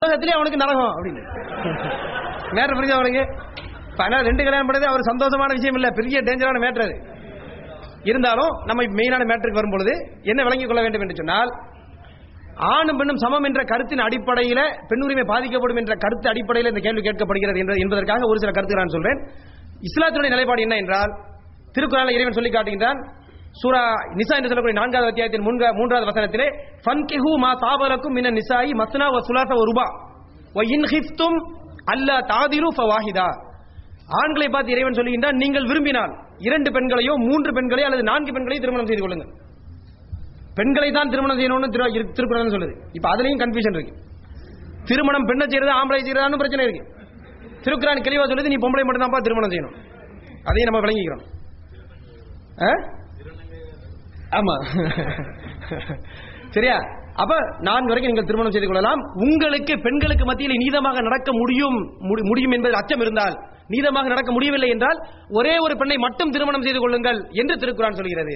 உலகத்திலே அவனுக்கு நரகம் அப்படின்னு மேட்டர் புரியுது அவனுக்கு. அதனால 2 கல்யாணம் பண்ணது அவர் சந்தோஷமான விஷயம் இல்ல, பெரிய டேஞ்சரான மேட்டர் அது. இருந்தாலும் நம்ம மெயினான மேட்டருக்கு வரும்பொழுது என்ன விளங்கிக் கொள்ள வேண்டும் என்று சொன்னால், ஆணும் பெண்ணும் சமம் என்ற கருத்தின் அடிப்படையில் பெண் உரிமை பாதிக்கப்படும் என்ற கருத்து அடிப்படையில் இந்த கேள்வி கேட்கப்படுகிறது என்பதற்காக ஒரு சில கருத்துக்கள் நான் சொல்றேன். இஸ்லாத்தினுடைய நிலைப்பாடு என்ன என்றால், திருக்குறானில் இறைவன் சொல்லி காட்டுகின்றான். சூரா நிசா என்று சொல்லக்கூடிய 4வது அத்தியாயத்தின் 3வது வசனத்திலே, ஃபன்கிஹு மா தாபலக்கும் மினன் நிசாஇ மஸ்னா வ சுலாஸ வ ருபா வ இன் ஹிஃப்தும் அல்லா தாதிரு ஃபவாஹிதா. ஆண்களை பார்த்து இறைவன் சொல்லுகின்றான், நீங்கள் விரும்பினால் 2 பெண்களையோ 3 பெண்களையோ அல்லது 4 பெண்களையோ திருமணம் செய்து கொள்ளுங்கள். பெண்களை தான் திருமணம் செய்யணும்னு திருக்குறள் சொல்லுது. இப்ப அதுலயும் கன்ஃபியூஷன் இருக்கு. திருமணம் பெண்ணை செய்யறது ஆம்பளை செய்யறதான்னு பிரச்சனை இருக்கு. திருக்குறான் தெளிவா சொல்லுது, நீ பொம்பளை மட்டும் தான் திருமணம் செய்யணும். அதையும் நம்ம விளங்கிக்கிறோம். ஆமா சரியா? அப்ப 4 வரைக்கும் நீங்கள் திருமணம் செய்து கொள்ளலாம். உங்களுக்கு பெண்களுக்கு மத்தியில் நீதமாக நடக்க முடியும் என்பது அச்சம் இருந்தால், நீதமாக நடக்க முடியவில்லை என்றால் ஒரே ஒரு பெண்ணை மட்டும் திருமணம் செய்து கொள்ளுங்கள் என்று திருக்குறான் சொல்கிறது.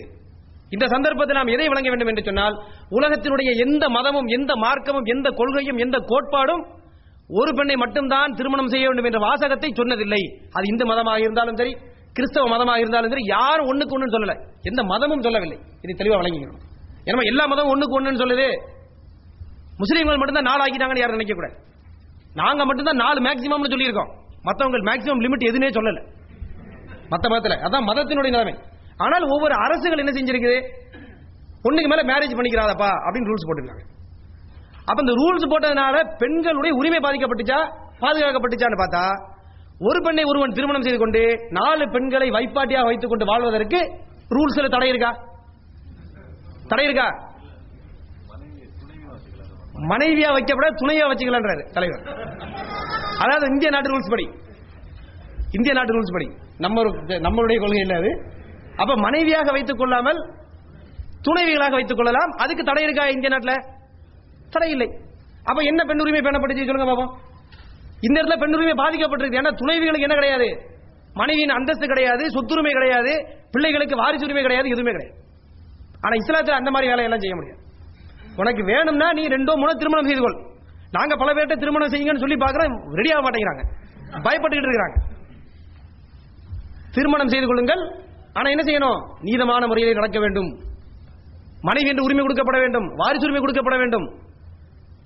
இந்த சந்தர்ப்பத்தில் நாம் எதை வழங்க வேண்டும் என்று சொன்னால், உலகத்தினுடைய எந்த மதமும் எந்த மார்க்கமும் எந்த கொள்கையும் எந்த கோட்பாடும் ஒரு பெண்ணை மட்டும்தான் திருமணம் செய்ய வேண்டும் என்ற வாசகத்தை சொன்னதில்லை. அது இந்து மதமாக இருந்தாலும் சரி, கிறிஸ்தவ மதமாக இருந்தாலும் சரி, யாரும் ஒண்ணுக்கு ஒண்ணு சொல்லல, எந்த மதமும் சொல்லவில்லை. இதை தெளிவா வழங்கிக்கணும். ஏன்னா எல்லா மதமும் ஒண்ணுக்கு ஒண்ணுன்னு சொல்லுது. முஸ்லீம்கள் மட்டும்தான் 4 ஆக்கிட்டாங்கன்னு யாரும் நினைக்க கூடாது. நாங்க மட்டும்தான் 4 மேக்சிமம்னு சொல்லி இருக்கோம். மத்தவங்க மேக்சிமம் லிமிட் எதுனே சொல்லல மத்த மதத்துல. அதான் மதத்தினுடைய நிலைமை. ஆனால் ஒவ்வொரு அரசுகள் என்ன செஞ்சிருக்குது, பொண்ணுக்கு மேல மேரேஜ் பண்ணிக்கிறாதப்பா அப்படின்னு ரூல்ஸ் போட்டுருக்காங்க. அப்ப இந்த ரூல்ஸ் போட்டதுனால பெண்களுடைய உரிமை பாதிக்கப்பட்டுச்சா பாதுகாக்கப்பட்டுச்சான்னு பார்த்தா, ஒரு பெண்ணை ஒருவன் திருமணம் செய்து கொண்டு 4 பெண்களை வைப்பாட்டியாக வைத்துக் கொண்டு வாழ்வதற்கு ரூல்ஸ்ல தடை இருக்கா? தடை இருக்கா? மனைவியா வைக்கப்பட துணையா வச்சுக்கலான்றாரு தலைவர். அதாவது இந்திய நாட்டு ரூல்ஸ் படி, இந்திய நாட்டு ரூல்ஸ் படி, நம்மளுடைய கொள்கை இல்ல அது. அப்ப மனைவியாக வைத்துக் கொள்ளாமல் துணைவிகளாக வைத்துக் கொள்ளலாம். அதுக்கு தடை இருக்கா இந்திய நாட்டில்? தடை இல்லை. அப்ப என்ன பெண் உரிமை பேணப்பட்டுச்சு சொல்லுங்க பாப்போம். இந்த இடத்துல பெண் உரிமை பாதிக்கப்பட்டிருக்கு. ஏன்னா துணைவிகளுக்கு என்ன கிடையாது, மனைவியின் அந்தஸ்து கிடையாது, சொத்துரிமை கிடையாது, பிள்ளைகளுக்கு வாரிசு உரிமை கிடையாது, எதுவுமே கிடையாது. ஆனா இஸ்லாத்தில் அந்த மாதிரி வேலையெல்லாம் செய்ய முடியாது. உனக்கு வேணும்னா நீ 2 3 திருமணம் செய்து கொள். நாங்க பல பேர்ட்ட திருமணம் செய்யுங்கன்னு சொல்லி பார்க்கிறோம், ரெடி ஆக மாட்டேங்கிறாங்க, பயப்பட்டுக்கிட்டு இருக்கிறாங்க. திருமணம் செய்து கொள்ளுங்கள். ஆனா என்ன செய்யணும், நீதமான முறையில் நடக்க வேண்டும். மனைவி என்று உரிமை கொடுக்கப்பட வேண்டும், வாரிசு உரிமை கொடுக்கப்பட வேண்டும்.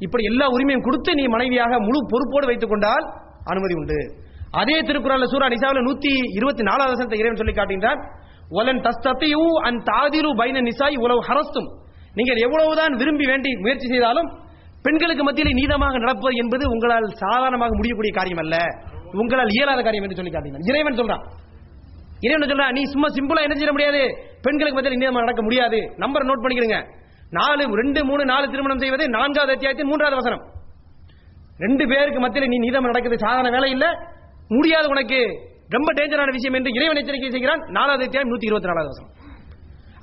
இப்படி எல்லா உரிமையும் கொடுத்து நீ மனைவியாக முழு பொறுப்போடு வைத்துக் கொண்டால் அனுமதி உண்டு. அதே திருக்குறள் சூரா நிசாவில் 124வது வசனத்தை இறைவன் சொல்லி காட்டுகின்றான், வலன் தஸ்ததியூ அன் தாதிரு பைன நிசாய் உலவ் ஹரஸ்தும். நீங்கள் எவ்வளவுதான் விரும்பி வேண்டி முயற்சி செய்தாலும் பெண்களுக்கு மத்தியில் நீதமாக நடப்பது என்பது உங்களால் சாதாரணமாக முடியக்கூடிய காரியம் அல்ல, உங்களால் இயலாத காரியம் என்று சொல்லி காட்டுகிறான். இறைவன் சொல்றான். இறைவன் சொல்றான், நீ சும்மா சிம்பிளா என்ன செய்ய முடியாது, பெண்களுக்கு மத்தியில் நீதமாக நடக்க முடியாது. நம்பர் நோட் பண்ணிக்கிறீங்க. 4 2 3 4 திருமணம் செய்வது 4வது அத்தியாயத்தின் 3வது வசனம். 2 பேருக்கு மத்தியில் நீ நீதமாக நடக்கிறது சாதாரண வேலை இல்ல, முடியாது, உனக்கு ரொம்ப டேஞ்சரான விஷயம் என்று இறைவன் எச்சரிக்கை செய்கிறான். 4வது அத்தியாயம் 124வது வசனம்.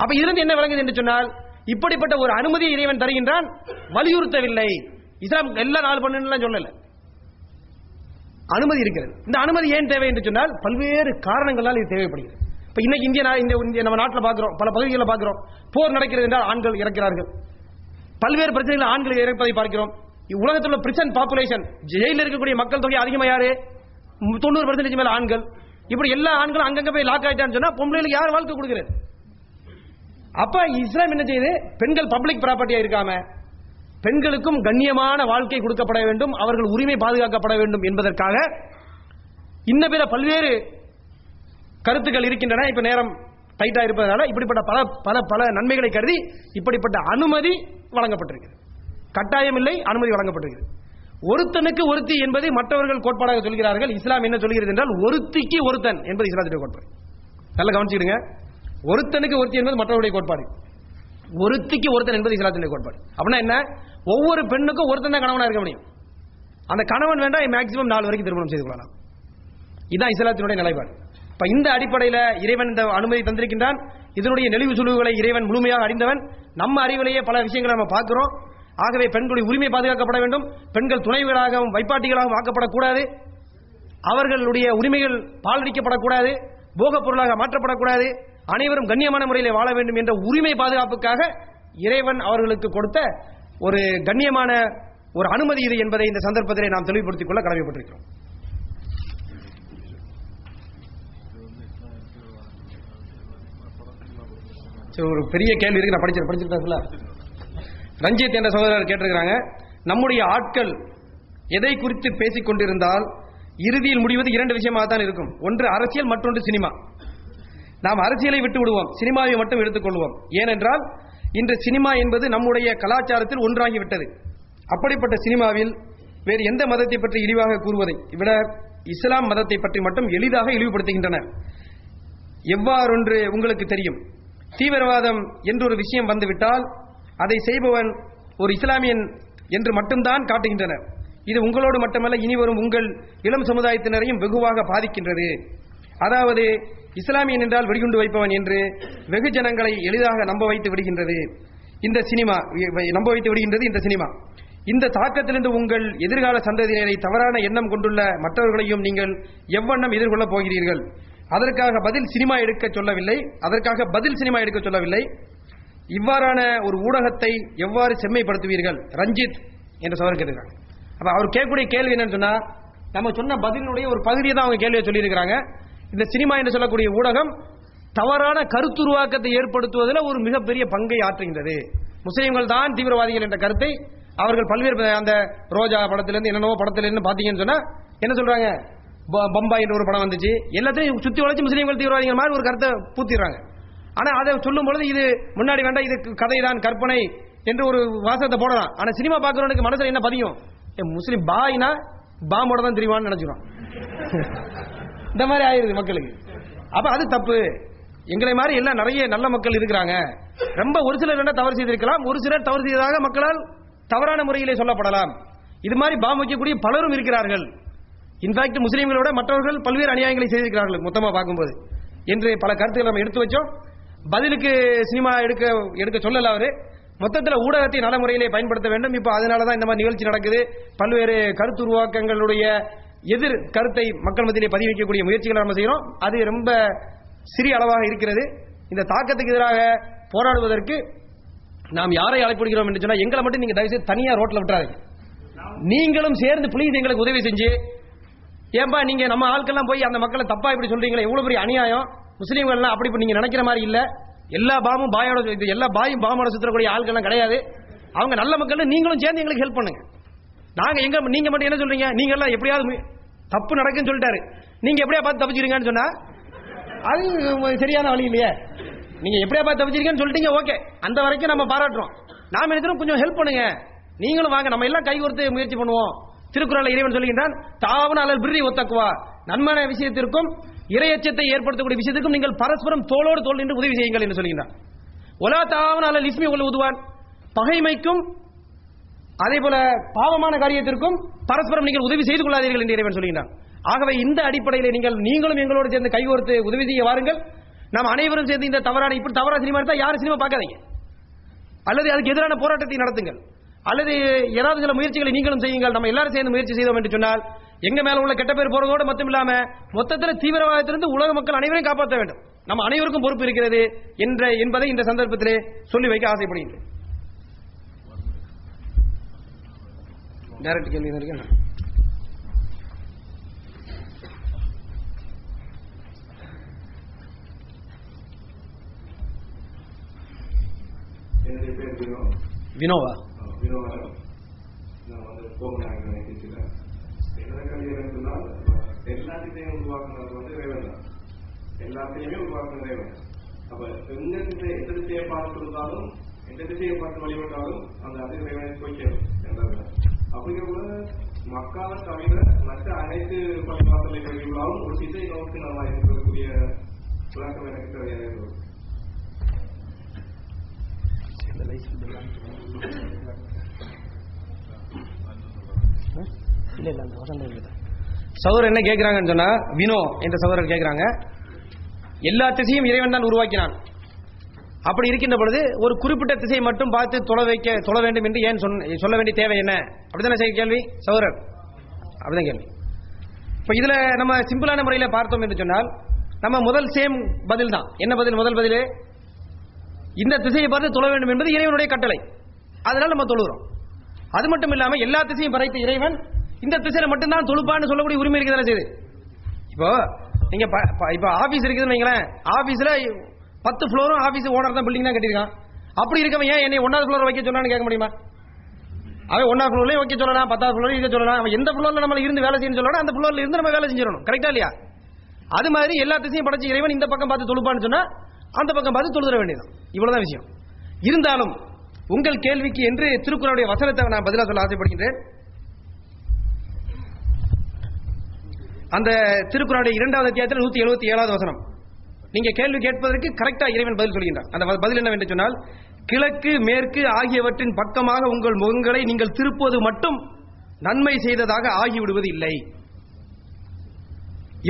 அப்ப இதிலிருந்து என்ன விளங்குது என்று சொன்னால், இப்படிப்பட்ட ஒரு அனுமதியை இறைவன் தருகின்றான், வலியுறுத்தவில்லை. இஸ்லாம் எல்லா 4 பெண்ணுன்னு சொல்லல, அனுமதி இருக்கிறது. இந்த அனுமதி ஏன் தேவை என்று சொன்னால் பல்வேறு காரணங்களால் இது தேவைப்படுகிறது. இப்ப இன்னைக்கு இந்திய நம்ம நாட்டில் பார்க்கிறோம், பல பகுதிகளில் பார்க்கிறோம், போர் நடக்கிறது என்றால் ஆண்கள் இறக்கிறார்கள். பல்வேறு பிரச்சனைகள் ஆண்கள் இறப்பதை பார்க்கிறோம். உலகத்தில் உள்ள பிரிசன் பாப்புலேஷன், ஜெயிலில் இருக்கக்கூடிய மக்கள் தொகை அதிகமா யாரு, 90% மேல ஆண்கள். இப்படி எல்லா ஆண்களும் அங்கங்க போய் லாக் ஆயிட்டான்னு சொன்னா பொம்பளைகளுக்கு யார் வாழ்க்கை கொடுக்கிறது? அப்ப இஸ்லாம் என்ன செய்யுது, பெண்கள் பப்ளிக் ப்ராப்பர்ட்டியா இருக்காம பெண்களுக்கும் கண்ணியமான வாழ்க்கை கொடுக்கப்பட வேண்டும், அவர்கள் உரிமை பாதுகாக்கப்பட வேண்டும் என்பதற்காக இன்ன பிற பல்வேறு கருத்துக்கள் இருக்கின்றன. இப்ப நேரம் டைட்டா இருப்பதனால இப்படிப்பட்ட பல பல பல நன்மைகளை கருதி இப்படிப்பட்ட அனுமதி வழங்கப்பட்டிருக்கிறது. கட்டாயம் இல்லை, அனுமதி வழங்கப்பட்டிருக்கிறது. ஒருத்தனுக்கு ஒருத்தி என்பதை மற்றவர்கள் கோட்பாடாக சொல்கிறார்கள். இஸ்லாம் என்ன சொல்கிறது என்றால், ஒருத்திக்கு ஒருத்தன் என்பது இஸ்லாத்துடைய கோட்பாடு. நல்லா கவனிச்சுடுங்க. ஒருத்தனுக்கு ஒருத்தி என்பது மற்றவருடைய கோட்பாடு, ஒருத்திக்கு ஒருத்தன் என்பது இஸ்லாத்துடைய கோட்பாடு. அப்படின்னா என்ன, ஒவ்வொரு பெண்ணுக்கும் ஒருத்தன் தான் கணவனா இருக்க முடியும். அந்த கணவன் வேண்டாம், மேக்சிமம் 4 வரைக்கும் திருமணம் செய்து கொள்ளலாம். இதுதான் இஸ்லாத்தினுடைய நிலைப்பாடு. இப்ப இந்த அடிப்படையில் இறைவன் இந்த அனுமதி தந்திருக்கின்றான். இதனுடைய நெளிவு சுழிவுகளை இறைவன் முழுமையாக அறிந்தவன். நம்ம அறிவிலேயே பல விஷயங்களை நம்ம பார்க்கிறோம். ஆகவே பெண்களுடைய உரிமை பாதுகாக்கப்பட வேண்டும், பெண்கள் துணைவிகளாகவும் வைப்பாட்டிகளாகவும் ஆக்கப்படக்கூடாது, அவர்களுடைய உரிமைகள் பாலடிக்கப்படக்கூடாது, போகப் பொருளாக மாற்றப்படக்கூடாது, அனைவரும் கண்ணியமான முறையில் வாழ வேண்டும் என்ற உரிமை பாதுகாப்புக்காக இறைவன் அவர்களுக்கு கொடுத்த ஒரு கண்ணியமான ஒரு அனுமதி இது என்பதை இந்த சந்தர்ப்பத்திலே நாம் தெளிவுபடுத்திக் கொள்ள கடமைப்பட்டிருக்கிறோம். ஒரு பெரிய கேள்வி இருக்கு, நான் படிச்சிருக்கேன்ல. ரஞ்சித் என்ற சகோதரர் கேட்டிருக்கிறாங்க, நம்முடைய ஆட்கள் எதை குறித்து பேசிக் கொண்டிருந்தால் இறுதியில் முடிவது இரண்டு விஷயமாக தான் இருக்கும். ஒன்று அரசியல், மற்றொன்று சினிமா. நாம் அரசியலை விட்டு விடுவோம், சினிமாவை மட்டும் எடுத்துக்கொள்வோம். ஏனென்றால் இன்று சினிமா என்பது நம்முடைய கலாச்சாரத்தில் ஒன்றாகிவிட்டது. அப்படிப்பட்ட சினிமாவில் வேறு எந்த மதத்தை பற்றி இழிவாக கூறுவதை விட இஸ்லாம் மதத்தை பற்றி மட்டும் எளிதாக இழிவுபடுத்துகின்றனர். எவ்வாறொன்று உங்களுக்கு தெரியும், தீவிரவாதம் என்று ஒரு விஷயம் வந்துவிட்டால் அதை செய்பவன் ஒரு இஸ்லாமியன் என்று மட்டும்தான் காட்டுகின்றனர். இது உங்களோடு மட்டுமல்ல, இனி வரும் உங்கள் இளம் சமுதாயத்தினரையும் வெகுவாக பாதிக்கின்றது. அதாவது இஸ்லாமியன் என்றால் வெடிகுண்டு வைப்பவன் என்று வெகு ஜனங்களை எளிதாக நம்ப வைத்து விடுகின்றது இந்த சினிமா. இந்த தாக்கத்திலிருந்து உங்கள் எதிர்கால சந்ததியினரை தவறான எண்ணம் கொண்டுள்ள மற்றவர்களையும் நீங்கள் எவ்வண்ணம் எதிர்கொள்ளப் போகிறீர்கள்? அதற்காக பதில் சினிமா எடுக்க சொல்லவில்லை. இவ்வாறான ஒரு ஊடகத்தை எவ்வாறு செம்மைப்படுத்துவீர்கள்? ரஞ்சித் என்ற சகோதரர் கேட்டிருக்காங்க. அப்ப அவர் கேட்கக்கூடிய கேள்வி என்னன்னு சொன்னா, நம்ம சொன்ன பதிலினுடைய ஒரு பகுதியை தான் அவங்க கேள்வியை சொல்லியிருக்கிறாங்க. இந்த சினிமா என்று சொல்லக்கூடிய ஊடகம் தவறான கருத்துருவாக்கத்தை ஏற்படுத்துவதில் ஒரு மிகப்பெரிய பங்கை ஆற்றுகின்றது. முஸ்லிம்கள் தான் தீவிரவாதிகள் என்ற கருத்தை அவர்கள் பல்வேறு அந்த ரோஜா படத்திலிருந்து என்னென்னவோ படத்திலிருந்து பாத்தீங்கன்னு சொன்னா என்ன சொல்றாங்க, பம்பாய் என்ற ஒரு படம் வந்துச்சு, எல்லாத்தையும் சுத்தி வளைச்சு முஸ்லீம்கள் தீவிரவாதிகள் மாதிரி ஒரு கருத்தை பூத்திடுறாங்க. ஆனா அதை சொல்லும் பொழுது இது முன்னாடி வேண்டாம், இது கதைதான், கற்பனை என்று ஒரு வாசகத்தை போடலாம். ஆனா சினிமா பார்க்கறவனுக்கு மனசுல என்ன பதியும், முஸ்லீம் பாய்னா பாம்போட தான் தெரியுமான்னு நினைச்சிடும். இந்த மாதிரி ஆயிருது மக்களுக்கு. அப்ப அது தப்பு. எங்களை மாதிரி எல்லாம் நிறைய நல்ல மக்கள் இருக்கிறாங்க. ரொம்ப ஒரு சிலர் என்ன தவறு செய்திருக்கலாம், ஒரு சிலர் தவறு செய்ததாக மக்களால் தவறான முறையிலே சொல்லப்படலாம். இது மாதிரி பாம் வைக்கக்கூடிய பலரும் இருக்கிறார்கள். இன்ஃபேக்ட் முஸ்லீம்களோட மற்றவர்கள் பல்வேறு அநியாயங்களை செய்திருக்கிறார்கள் மொத்தமா பார்க்கும்போது என்று பல கருத்துக்களை நம்ம எடுத்து வச்சோம். பதிலுக்கு சினிமா எடுக்க சொல்லல அவரு. மொத்தத்தில் ஊடகத்தை நல்ல முறையிலே பயன்படுத்த வேண்டும். இப்ப அதனாலதான் இந்த மாதிரி நிகழ்ச்சி நடக்குது. பல்வேறு கருத்து உருவாக்கங்களுடைய எதிர் கருத்தை மக்கள் மத்தியிலே பதிவு வைக்கக்கூடிய முயற்சிகளை நம்ம செய்யறோம். அது ரொம்ப சிறிய அளவாக இருக்கிறது. இந்த தாக்கத்துக்கு எதிராக போராடுவதற்கு நாம் யாரை அழைப்படுகிறோம் என்று சொன்னா, எங்களை மட்டும் நீங்க தயவுசெய்து தனியா ரோட்ல விட்டுறாங்க. நீங்களும் சேர்ந்து பிளீஸ் எங்களுக்கு உதவி செஞ்சு, ஏன்பா நீங்க நம்ம ஆட்கள்லாம் போய் அந்த மக்களை தப்பா இப்படி சொல்றீங்களா, எவ்வளவு பெரிய அநியாயம், முஸ்லீம்கள் அப்படி நீங்க நினைக்கிற மாதிரி இல்ல, எல்லா பாமும் பாயோட, எல்லா பாயும் பாமோட சுத்தக்கூடிய ஆட்கள்லாம் கிடையாது, அவங்க நல்ல மக்கள். நீங்களும் சேர்ந்து எங்களுக்கு ஹெல்ப் பண்ணுங்க. நீங்க மட்டும் என்ன சொல்றீங்க, நீங்க எல்லாம் எப்படியாவது தப்பு நடக்குன்னு சொல்லிட்டாரு, நீங்க எப்படியா பார்த்து தப்பிச்சிருங்கன்னு சொன்னா அது சரியான வழி இல்லையே. நீங்க எப்படியா பார்த்து தப்பிச்சிருக்கேன்னு சொல்லிட்டீங்க, ஓகே, அந்த வரைக்கும் நம்ம பாராட்டுறோம். நாம நினைக்கிறோம் கொஞ்சம் ஹெல்ப் பண்ணுங்க, நீங்களும் வாங்க, நம்ம எல்லாம் கை கோர்த்து முயற்சி பண்ணுவோம். திருக்குறள் இறைவன் சொல்லுகின்றான், தாவன அலல் பிர்ரி ஒத்தக்குவா, நன்மையான விஷயத்திற்கும் இறையச்சத்தை ஏற்படுத்தக்கூடிய விஷயத்திற்கும் நீங்கள் பரஸ்பரம் தோளோடு தோள் நின்று உதவி செய்யுங்கள் என்று சொல்லுகின்றான். ஒலா தாவன அலல் இஸ்மி உள்ள உதுவான், பகைமைக்கும் அதே போல பாவமான காரியத்திற்கும் பரஸ்பரம் நீங்கள் உதவி செய்து கொள்ளாதீர்கள் என்று இறைவன் சொல்லுகின்றான். ஆகவே இந்த அடிப்படையில் நீங்களும் எங்களோடு சேர்ந்து கைகோர்த்து உதவி செய்ய வாருங்கள். நாம் அனைவரும் சேர்ந்து இந்த தவறான இப்படி தவறான சினிமா எடுத்தா யாரும் சினிமா பார்க்காதீங்க, அல்லது அதுக்கு எதிரான போராட்டத்தை நடத்துங்கள், அல்லது ஏதாவது சில முயற்சிகளை நீங்களும் செய்யுங்கள். நம்ம எல்லாரும் சேர்ந்து முயற்சி செய்தோம் என்று சொன்னால் எங்க மேல உள்ள கெட்ட பேர் போறதோடு மட்டும் இல்லாம மொத்தத்தில் தீவிரவாதத்திலிருந்து உலக மக்கள் அனைவரையும் காப்பாற்ற வேண்டும். நம்ம அனைவருக்கும் பொறுப்பு இருக்கிறது என்பதை இந்த சந்தர்ப்பத்திலே சொல்லி வைக்க ஆசைப்படுகின்றேன். டைரக்ட் கேள்வி இருக்கு. வினோவா எல்லாத்தையுமே உருவாக்குனது இறைவன் தான். எல்லாத்தையுமே உருவாக்குனது இறைவன். அப்ப எந்த திசையை பார்த்து இருந்தாலும், எந்த திசையை பார்த்து வழிபட்டாலும் அந்த அது இறைவனை போய்க்கணும் என்றது. அப்படிங்கிற மக்கால தவிர மற்ற அனைத்து பள்ளிவாசலை வழிகளாலும் ஒரு திசை நோக்கி நம்ம இருக்கக்கூடிய விளக்கம் எனக்கு தெரியாது. சகோதரர் என்ன கேட்கிறாங்கன்னு சொன்னா, வினோ என்ற சகோதரர் கேட்கிறாங்க, எல்லா திசையும் இறைவன் தான் உருவாக்கினான். அப்படி இருக்கின்ற பொழுது ஒரு குறிப்பிட்ட திசை மட்டும் பார்த்து தொழ வேண்டும் என்று ஏன் சொல்ல வேண்டிய தேவை என்ன? அப்படித்தானே கேள்வி சகோதரர்? அப்படிதான் கேள்வி. இப்ப இதுல நம்ம சிம்பிளான முறையில் பார்த்தோம் என்று சொன்னால், நம்ம முதல் சேம் பதில் தான். என்ன பதில்? முதல் பதில், இந்த திசையை பார்த்து தொழ வேண்டும் என்பது இறைவனுடைய கட்டளை, அதனால நம்ம தொழுகிறோம். அது மட்டும் இல்லாம எல்லா திசையும் படைத்த இறைவன் இந்த திசையில மட்டும்தான் தொழுப்பான்னு சொல்லக்கூடிய உரிமை இருக்குதானே செய்யுது. இப்போ நீங்க இப்ப ஆபீஸ் இருக்குதுன்னு வைங்களேன், ஆபீஸ்ல 10 ஃப்ளோரும் ஆபீஸ் ஓனர் தான் பில்டிங் தான் கட்டியிருக்கான். அப்படி இருக்கவன் ஏன் என்னை 1வது ஃப்ளோர் வைக்க சொன்னான்னு கேட்க முடியுமா? அவன் 1வது ஃப்ளோர்லயும் வைக்க சொல்லலாம், 10வது ஃப்ளோர்லயும் இருக்க சொல்லலாம். அவன் எந்த ஃப்ளோர்ல நம்ம இருந்து வேலை செய்யணும் சொல்லலாம், அந்த ஃப்ளோர்ல இருந்து நம்ம வேலை செஞ்சிடணும். கரெக்டா இல்லையா? அது மாதிரி எல்லா திசையும் படைச்ச இறைவன் இந்த பக்கம் பார்த்து தொழுப்பான்னு சொன்னா அந்த பக்கம் பார்த்து தொழுதுற வேண்டியது. இவ்வளவுதான் விஷயம். இருந்தாலும் உங்கள் கேள்விக்கு என்று திருக்குறளுடைய வசனத்தை நான் பதிலா சொல்ல ஆசைப்படுகின்றேன். அந்த திருக்குறளுடைய 2வது அத்தியாயத்தில் 177வது வசனம். நீங்க கேள்வி கேட்பதற்கு கரெக்டா இறைவன் பதில் சொல்கின்றார். அந்த பதில் என்னவென்று சொன்னால், கிழக்கு மேற்கு ஆகியவற்றின் பக்கமாக உங்கள் முகங்களை நீங்கள் திருப்புவது மட்டும் நன்மை செய்ததாக ஆகிவிடுவது இல்லை.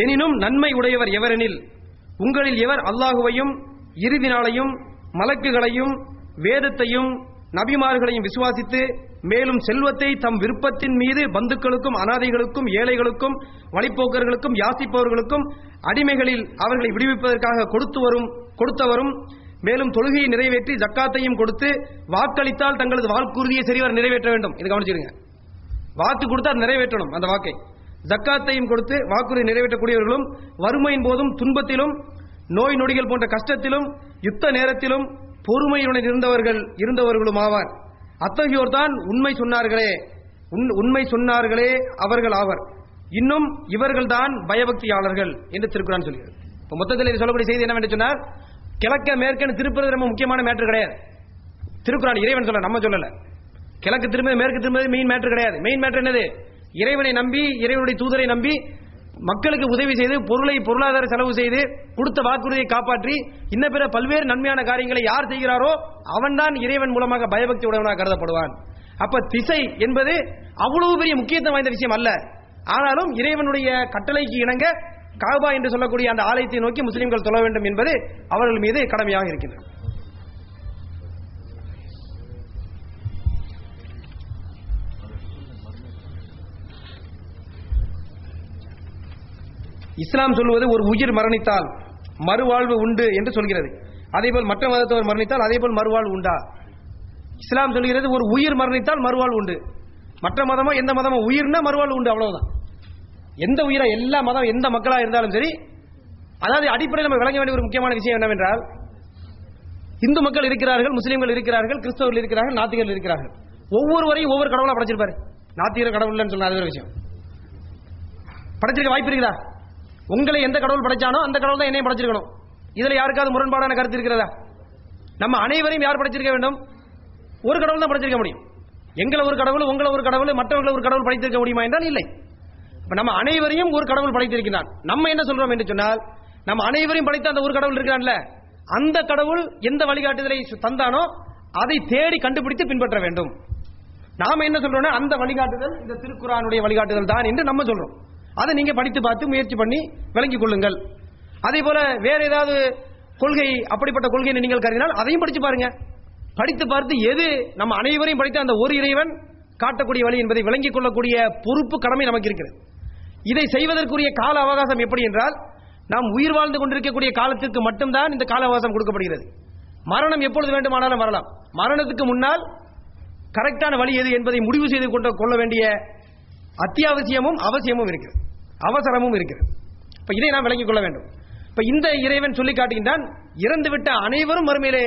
எனினும் நன்மை உடையவர் எவரெனில் உங்களில் எவர் அல்லாஹுவையும் இறுதி நாளையும் மலக்குகளையும் வேதத்தையும் நபிமார்களையும் விசுவாசித்து மேலும் செல்வத்தை தம் விருப்பத்தின் மீது பந்துக்களுக்கும் அனாதைகளுக்கும் ஏழைகளுக்கும் வழிப்போக்கர்களுக்கும் யாசிப்பவர்களுக்கும் அடிமைகளில் அவர்களை விடுவிப்பதற்காக கொடுத்தவரும் மேலும் தொழுகையை நிறைவேற்றி ஜக்காத்தையும் கொடுத்து வாக்களித்தால் தங்களது வாக்குறுதியை சரிவர நிறைவேற்ற வேண்டும். இது கவனிச்சிருங்க. வாக்கு கொடுத்தா நிறைவேற்றணும். அந்த வாக்கை ஜக்காத்தையும் கொடுத்து வாக்குறுதி நிறைவேற்றக்கூடியவர்களும் வறுமையின் போதும் துன்பத்திலும் நோய் நொடிகள் போன்ற கஷ்டத்திலும் யுத்த நேரத்திலும் பொறுமையுடன் இருந்தவர்களும் ஆவார். அத்தகையோர் தான் உண்மை சொன்னார்களே அவர்கள் ஆவர். இன்னும் இவர்கள் தான் பயபக்தியாளர்கள் என்று திருக்குறான் சொல்கிறது. மொத்தத்தில் இது சொல்லக்கூடிய செய்தி என்னவென்று சொன்னால், கிழக்க மேற்கன்னு திருப்பது ரொம்ப முக்கியமான மேட்டர் கிடையாது. திருக்குறான் இறைவன் சொல்ல, நம்ம சொல்லல. கிழக்கு திரும்ப மேற்கு திரும்ப மெயின் மேட்டர் கிடையாது. மெயின் மேட்டர் என்னது? இறைவனை நம்பி இறைவனுடைய தூதரை நம்பி மக்களுக்கு உதவி செய்து பொருளாதார செலவு செய்து கொடுத்த வாக்குறுதியை காப்பாற்றி இன்ன பிற பல்வேறு நன்மையான காரியங்களை யார் செய்கிறாரோ அவன்தான் இறைவன் மூலமாக பயபக்தி உடையவனாக கருதப்படுவான். அப்ப திசை என்பது அவ்வளவு பெரிய முக்கியத்துவம் வாய்ந்த விஷயம் அல்ல. ஆனாலும் இறைவனுடைய கட்டளைக்கு இணங்க காபா என்று சொல்லக்கூடிய அந்த ஆலயத்தை நோக்கி முஸ்லிம்கள் தொழ வேண்டும் என்பது அவர்கள் மீது கடமையாக இருக்கிறது. இஸ்லாம் சொல்வது ஒரு உயிர் மரணித்தால் மறுவாழ்வு உண்டு என்று சொல்கிறது. அதேபோல் மற்ற மதத்தவர் மரணித்தால் அதேபோல் மறுவாழ்வு உண்டா? இஸ்லாம் சொல்கிறது ஒரு உயிர் மரணித்தால் மறுவாழ்வு உண்டு. மற்ற மதமோ எந்த மதமோ உயிர்னா மறுவாழ்வு உண்டு, அவ்வளவுதான். எந்த உயிரை எல்லா மதம் எந்த மக்களா இருந்தாலும் சரி. அதாவது அடிப்படையில் நம்ம விளங்க வேண்டிய ஒரு முக்கியமான விஷயம் என்னவென்றால், இந்து மக்கள் இருக்கிறார்கள், முஸ்லீம்கள் இருக்கிறார்கள், கிறிஸ்தவர்கள் இருக்கிறார்கள், நாத்திகர்கள் இருக்கிறார்கள். ஒவ்வொருவரையும் ஒவ்வொரு கடவுளா படைச்சிருப்பாரு. நாத்திகர் கடவுள்னு சொன்னா அது ஒரு விஷயம். படைச்சிருக்க வாய்ப்பு இருக்குதா? உங்களை எந்த கடவுள் படைச்சானோ அந்த கடவுள் தான் என்னையும் படைச்சிருக்கணும். இதுல யாருக்காவது முரண்பாடான கருத்து இருக்கிறதா? நம்ம அனைவரையும் யார் படைச்சிருக்க வேண்டும்? ஒரு கடவுள் தான் படைச்சிருக்க முடியும். எங்களை ஒரு கடவுள், உங்களை ஒரு கடவுள், மற்றவர்களை ஒரு கடவுள் படைத்திருக்க முடியுமா என்றால் இல்லை. நம்ம அனைவரையும் ஒரு கடவுள் படைத்திருக்கிறான். நம்ம என்ன சொல்றோம் என்று சொன்னால், நம்ம அனைவரையும் படைத்த அந்த ஒரு கடவுள் இருக்கிறான்ல, அந்த கடவுள் எந்த வழிகாட்டுதலை தந்தானோ அதை தேடி கண்டுபிடித்து பின்பற்ற வேண்டும். நாம என்ன சொல்றோம்னா, அந்த வழிகாட்டுதல் இந்த திருக்குர்ஆனுடைய வழிகாட்டுதல் தான் என்று நம்ம சொல்றோம். அதை நீங்க படித்து பார்த்து முயற்சி பண்ணி விளங்கிக் கொள்ளுங்கள். அதே போல வேற ஏதாவது கொள்கை, அப்படிப்பட்ட கொள்கையை நீங்கள் கருதினால் அதையும் படிச்சு பாருங்க. படித்து பார்த்து எது நம்ம அனைவரையும் படித்த அந்த ஒரு இறைவன் காட்டக்கூடிய வழி என்பதை விளங்கிக் கொள்ளக்கூடிய பொறுப்பு, கடமை நமக்கு இருக்கிறது. இதை செய்வதற்குரிய கால அவகாசம் எப்படி என்றால், நாம் உயிர் வாழ்ந்து கொண்டிருக்கக்கூடிய காலத்திற்கு மட்டும்தான் இந்த கால அவகாசம் கொடுக்கப்படுகிறது. மரணம் எப்பொழுது வேண்டுமானாலும் வரலாம். மரணத்துக்கு முன்னால் கரெக்டான வழி எது என்பதை முடிவு செய்து கொள்ள வேண்டிய அத்தியாவசியமும் அவசியமும் இருக்கிறது, அவசரமும் இருக்கிறது. இப்ப இதை நாம் விளங்கிக் கொள்ள வேண்டும். இப்ப இந்த இறைவன் சொல்லி காட்டுகின்றான், இறந்துவிட்ட அனைவரும் மறுமையிலே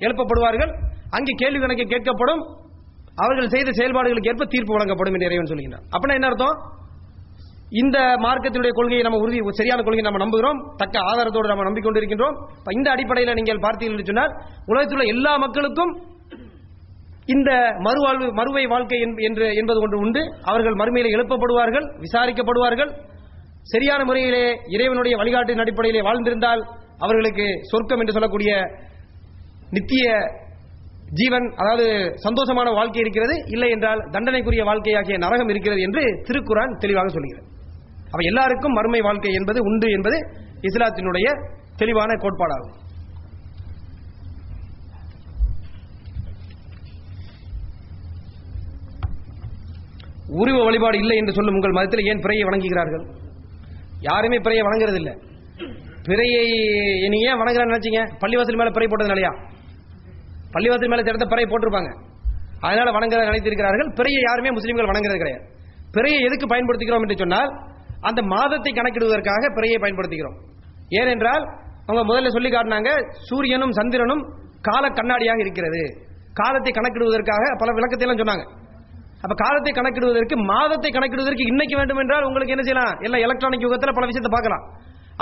எழுப்பப்படுவார்கள். அங்கே கேள்வி கணக்கு கேட்கப்படும். அவர்கள் செய்த செயல்பாடுகளுக்கு ஏற்ப தீர்ப்பு வழங்கப்படும் என்று இறைவன் சொல்லுகின்றான். அப்படின்னா என்ன அர்த்தம்? இந்த மார்க்கத்தினுடைய கொள்கையை நம்ம சரியான கொள்கையை நம்ம நம்புகிறோம், தக்க ஆதாரத்தோடு நம்ம நம்பிக்கொண்டிருக்கின்றோம். இந்த அடிப்படையில் நீங்கள் பார்த்தீர்கள் சொன்னால், உலகத்தில் உள்ள எல்லா மக்களுக்கும் இந்த மறுவை வாழ்க்கை என்பது ஒன்று உண்டு. அவர்கள் மறுமையிலே எழுப்பப்படுவார்கள், விசாரிக்கப்படுவார்கள். சரியான முறையிலே இறைவனுடைய வழிகாட்டின் அடிப்படையிலே வாழ்ந்திருந்தால் அவர்களுக்கு சொர்க்கம் என்று சொல்லக்கூடிய நித்திய ஜீவன், அதாவது சந்தோஷமான வாழ்க்கை இருக்கிறது. இல்லை என்றால் தண்டனைக்குரிய வாழ்க்கையாகிய நரகம் இருக்கிறது என்று திருக்குர்ஆன் தெளிவாக சொல்கிறது. அவ எல்லாருக்கும் மறுமை வாழ்க்கை என்பது உண்டு என்பது இஸ்லாத்தினுடைய தெளிவான கோட்பாடாகும். உருவ வழிபாடு இல்லை என்று சொல்லும் உங்கள் மதத்தில் ஏன் பிறையை வணங்குகிறார்கள்? யாருமே பிறையை வணங்குறது இல்லை. பிறையை நீங்க ஏன் வணங்குறான்னு நினைச்சீங்க? பள்ளிவாசல் மேல பிறை போட்டதுனாலயா? பள்ளிவாசல் மேல திறந்த பிறை போட்டிருப்பாங்க. அதனால வணங்குறத நினைத்திருக்கிறார்கள். பிறையை யாருமே முஸ்லிம்கள் வணங்குறது கிடையாது. பிறையை எதுக்கு பயன்படுத்துகிறோம் என்று சொன்னால் அந்த மாதத்தை கணக்கிடுவதற்காக பிறையை பயன்படுத்துகிறோம். ஏனென்றால் அவங்க முதல்ல சொல்லி காட்டினாங்க, சூரியனும் சந்திரனும் கால கண்ணாடியாக இருக்கிறது. காலத்தை கணக்கிடுவதற்காக பல விளக்கத்தை எல்லாம் சொன்னாங்க. அப்ப காலத்தை கணக்கிடுவதற்கு மாதத்தை கணக்கிடுவதற்கு இன்னைக்கு வேண்டும் என்றால் உங்களுக்கு என்ன செய்யலாம், எல்லாம் எலக்ட்ரானிக் யுகத்தில் பல விஷயத்தை பார்க்கலாம்.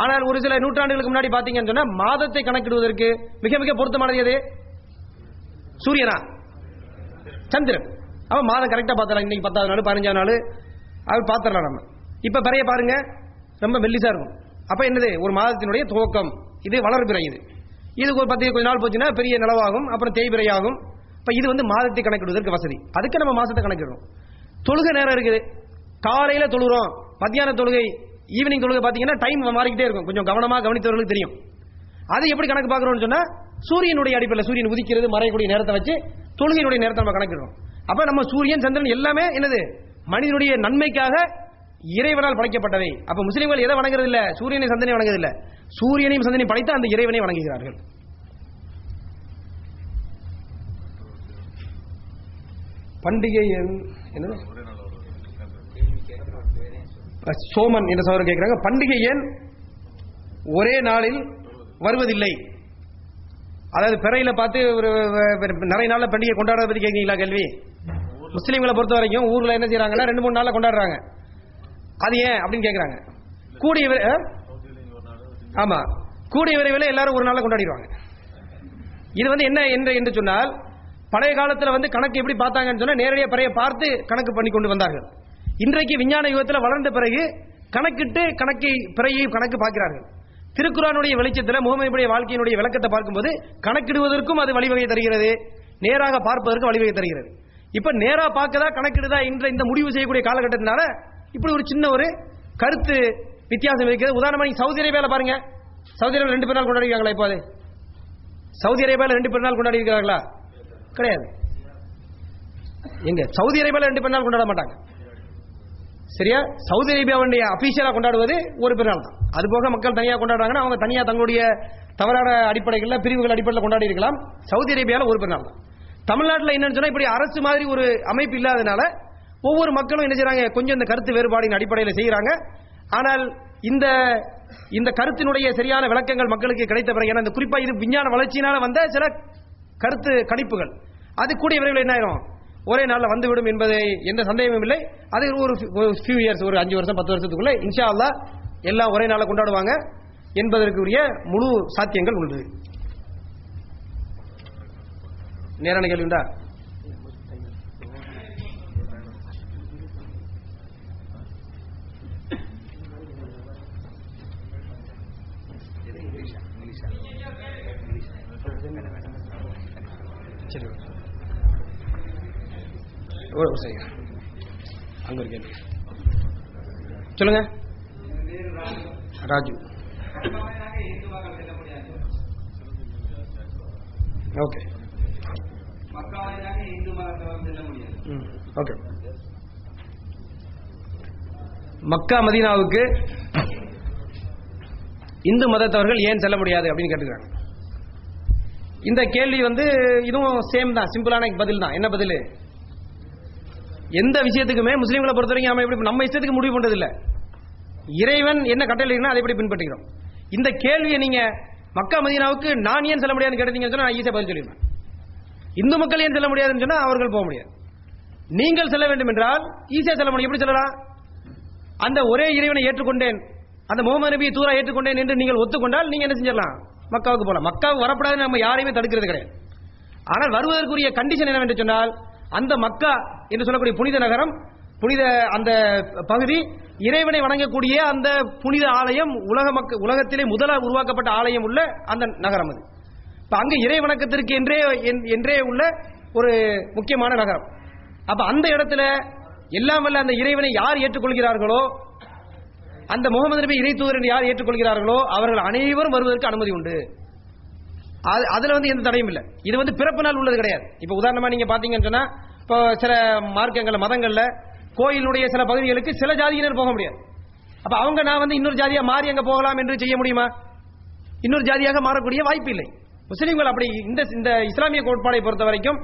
ஆனால் ஒரு சில நூற்றாண்டுகளுக்கு முன்னாடி பாத்தீங்கன்னு சொன்னா மாதத்தை கணக்கிடுவதற்கு மிக மிக பொருத்தமானது எது? சூரியனா சந்திரன். அவன் மாதம் கரெக்டா பார்த்தலாம். இன்னைக்கு 10வது நாள் 15வது நாள் அவர் பார்த்துடலாம். நம்ம இப்ப பிறைய பாருங்க, ரொம்ப மெல்லிசா இருக்கும். அப்ப என்னது, ஒரு மாதத்தினுடைய துவக்கம். இது வளர்பிறை. இது ஒரு 10 கொஞ்ச நாள் போச்சுன்னா பெரிய நிலவாகும், அப்புறம் தேய்பிறையாகும். இப்ப இது வந்து மாதத்தை கணக்கிடுவதற்கு வசதி. அதுக்கு நம்ம மாசத்தை கணக்கிடுறோம். தொழுகை நேரம் இருக்குது. காலையில தொழுகிறோம், மத்தியான தொழுகை, ஈவினிங் தொழுகை பாத்தீங்கன்னா டைம் மாறிக்கிட்டே இருக்கும். கொஞ்சம் கவனமா கவனித்தவர்களுக்கு தெரியும். அது எப்படி கணக்கு பார்க்கிறோம்னு சொன்னா சூரியனுடைய அடிப்படையில், சூரியன் உதிக்கிறது மறையக்கூடிய நேரத்தை வச்சு தொழுகையினுடைய நேரத்தை நம்ம கணக்கிடுறோம். அப்ப நம்ம சூரியன் சந்திரன் எல்லாமே என்னது, மனிதனுடைய நன்மைக்காக இறைவனால் படைக்கப்பட்டவை. அப்ப முஸ்லிம்கள் எதை வணங்குறது இல்ல, சூரியனை சந்திரனை வணங்குறது இல்ல, சூரியனையும் சந்திரனையும் படைத்து அந்த இறைவனை வணங்குகிறார்கள். பண்டிகை என்னது, சோமன் என்ற சோதரர் கேட்கிறாங்க, பண்டிகை ஏன் ஒரே நாளில் வருவதில்லை? அதாவது பிறையில பார்த்து ஒரு நிறைய நாள்ல பண்டிகை கொண்டாடுறத பத்தி கேட்கீங்களா கேள்வி? முஸ்லீம்களை பொறுத்த வரைக்கும் ஊர்ல என்ன செய்யறாங்கன்னா 2-3 நாள்ல கொண்டாடுறாங்க. அது ஏன் அப்படின்னு கேட்கறாங்க. கூடிய ஆமா கூடிய விரைவில் எல்லாரும் ஒரு நாள்ல கொண்டாடிடுவாங்க. இது வந்து என்ன என்று சொன்னால் பழைய காலத்துல வந்து கணக்கு எப்படி பார்த்தாங்கன்னு சொன்னா நேரடியாக பிறையை பார்த்து கணக்கு பண்ணி கொண்டு வந்தார்கள். இன்றைக்கு விஞ்ஞான யுகத்தில் வளர்ந்த பிறகு கணக்கிட்டு பிறையை கணக்கு பார்க்கிறார்கள். திருக்குர்ஆனுடைய வெளிச்சத்தில் முஹம்மதுடைய வாழ்க்கையினுடைய விளக்கத்தை பார்க்கும்போது கணக்கிடுவதற்கும் அது வழிவகை தருகிறது, நேராக பார்ப்பதற்கு வழிவகை தருகிறது. இப்ப நேரா பார்க்கதா கணக்கிடுதா என்ற இந்த முடிவு செய்யக்கூடிய காலகட்டத்தினால இப்படி ஒரு சின்ன ஒரு கருத்து வித்தியாசம் இருக்கிறது. உதாரணமா நீங்க சவுதி அரேபியால பாருங்க, சவுதி அரேபியா 2 பெருநாள் கொண்டாடிருக்காங்களா? இப்போ சவுதி அரேபியால 2 பெருநாள் கொண்டாடி இருக்கிறார்களா? கிடையாது. எங்க சவுதி அரேபியால 2 பெருநாள் கொண்டாட மாட்டாங்க. சரியா? சவுதி அரேபியாவுடைய அபிஷியலா கொண்டாடுவது ஒரு பெருநாள் தான். அது போக மக்கள் தனியா கொண்டாடுறாங்கன்னா அவங்க தனியா தங்களுடைய தவறான அடிப்படைகளில் பிரிவுகள் அடிப்படையில் கொண்டாடி இருக்கலாம். சவுதி அரேபியால ஒரு பெருநாள் தான். தமிழ்நாட்டில் என்னன்னு சொன்னா இப்படி அரசு மாதிரி ஒரு அமைப்பு இல்லாதனால ஒவ்வொரு மக்களும் என்ன செய்யறாங்க, கொஞ்சம் இந்த கருத்து வேறுபாடின் அடிப்படையில் செய்யறாங்க. ஆனால் இந்த கருத்தினுடைய சரியான விளக்கங்கள் மக்களுக்கு கிடைத்த பிறகு, ஏன்னா குறிப்பா இது விஞ்ஞான வளர்ச்சியினால வந்த சில கருத்து கணிப்புகள், அது கூடிய விரைவில் என்ன ஆயிரும், ஒரே நாளில் வந்துவிடும் என்பதை எந்த சந்தேகமும் இல்லை. அது ஒரு ஃபியூ இயர்ஸ், ஒரு 5 வருஷம் 10 வருஷத்துக்குள்ள இன்ஷா அல்லாஹ் எல்லாம் ஒரே நாளில் கொண்டாடுவாங்க என்பதற்குரிய முழு சாத்தியங்கள் உள்ளது. நேரான கேள்விண்டா? சரி, அங்க ஒரு கேள்வி சொல்லுங்க. ராஜு. Okay okay. மக்கா மதீனாவுக்கு இந்து மதத்தவர்கள் ஏன் செல்ல முடியாது அப்படின்னு கேட்டுக்கிறாங்க. இந்த கேள்வி வந்து இதுவும் சேம் தான், சிம்பிளான பதில் தான். என்ன பதில்? எந்த விஷயத்துக்குமே முஸ்லீம்களை பொறுத்தவரைக்கும் நாம எப்படி நம்ம இஷ்டத்துக்கு முடிவு பண்றது இல்ல. இறைவன் என்ன கட்டளைனா அதை எப்படி பின்பற்றுகிறோம். இந்த கேள்வியை நீங்க மக்கா மதீனாவுக்கு நான் ஏன் செல்ல முடியாதுன்னு கேட்டீங்கன்னு சொன்னா நான் ஈஸியா பதில் சொல்லிடுவேன். இந்து மக்கள் ஏன் செல்ல முடியாதுன்னு சொன்னா அவர்கள் போக முடியாது. நீங்கள் செல்ல வேண்டும் என்றால் ஈஸியா செல்ல முடியும். எப்படி செல்லலாம்? அந்த ஒரே இறைவனை ஏற்றுக்கொண்டேன், அந்த முகமது நபியை தூரா ஏற்றுக்கொண்டேன் என்று நீங்கள் ஒத்துக்கொண்டால் நீங்க என்ன செஞ்சிடலாம், மக்காவுக்கு போகலாம். மக்காவுக்கு வரப்படாதுன்னு நம்ம யாரையுமே தடுக்கிறது கிடையாது. ஆனால் வருவதற்குரிய கண்டிஷன் என்னவென்று சொன்னால் அந்த மக்கா என்று சொல்லக்கூடிய புனித நகரம், புனித அந்த பகுதி இறைவனை வணங்கக்கூடிய அந்த புனித ஆலயம், உலகத்திலே முதலாக உருவாக்கப்பட்ட ஆலயம் உள்ள அந்த நகரம் அது. இப்ப அங்க இறை வணக்கத்திற்கு என்றே உள்ள ஒரு முக்கியமான நகரம். அப்ப அந்த இடத்துல எல்லாம் வல்ல அந்த இறைவனை யார் ஏற்றுக்கொள்கிறார்களோ, அந்த முகமது நபி இறை தூதர் என்று யார் ஏற்றுக்கொள்கிறார்களோ அவர்கள் அனைவரும் வருவதற்கு அனுமதி உண்டு. அதுல வந்து எந்த தடையும் இல்லை. இது வந்து பிறப்பு நாள் உள்ளது கிடையாது. இப்ப உதாரணமா நீங்க பாத்தீங்கன்னு சொன்னா இப்போ சில மார்க்கங்கள்ல மதங்கள்ல கோயிலுடைய சில பகுதிகளுக்கு சில ஜாதியினர் போக முடியாது. அப்ப அவங்க நான் வந்து இன்னொரு ஜாதியா மாறி அங்க போகலாம் என்று செய்ய முடியுமா? இன்னொரு ஜாதியாக மாறக்கூடிய வாய்ப்பு இல்லை. முஸ்லீம்கள் அப்படி இந்த இஸ்லாமிய கோட்பாடை பொறுத்த வரைக்கும்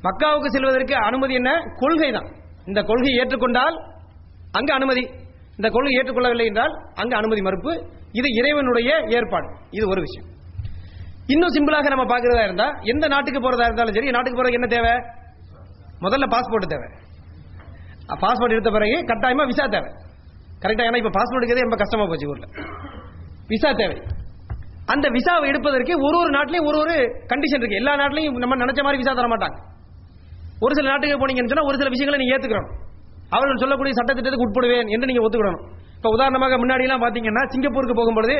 மக்காவுக்கு செல்வதற்கு அனுமதி என்ன? கொள்கை தான். இந்த கொள்கை ஏற்றுக்கொண்டால் அங்கு அனுமதி, இந்த கொள்கை ஏற்றுக்கொள்ளவில்லை என்றால் அங்கு அனுமதி மறுப்பு. இது இறைவனுடைய ஏற்பாடு. இது ஒரு விஷயம். இன்னும் சிம்பிளாக நம்ம பார்க்கிறதா இருந்தா, எந்த நாட்டுக்கு போறதா இருந்தாலும் சரி, நாட்டுக்கு போறதுக்கு என்ன தேவை? முதல்ல பாஸ்போர்ட் தேவை. பாஸ்போர்ட் எடுத்த பிறகு கட்டாயமா விசா தேவை. கரெக்டா? ஏன்னா இப்ப பாஸ்போர்ட் எடுக்கிறது ரொம்ப கஷ்டமா போச்சு ஊர்ல. விசா தேவை. அந்த விசாவை எடுப்பதற்கு ஒரு நாட்டிலையும் ஒரு கண்டிஷன் இருக்கு. எல்லா நாட்டிலையும் நம்ம நினைச்ச மாதிரி விசா தர மாட்டாங்க. ஒரு சில நாட்டுக்கு போனீங்கன்னு சொன்னா ஒரு சில விஷயங்களை நீங்க ஏத்துக்கணும். அவர்கள் சொல்லக்கூடிய சட்டத்திட்டத்துக்கு உட்படுவேன் என்று நீங்க ஒத்துக்கிடணும். இப்ப உதாரணமாக முன்னாடி எல்லாம் பாத்தீங்கன்னா, சிங்கப்பூருக்கு போகும்பொழுது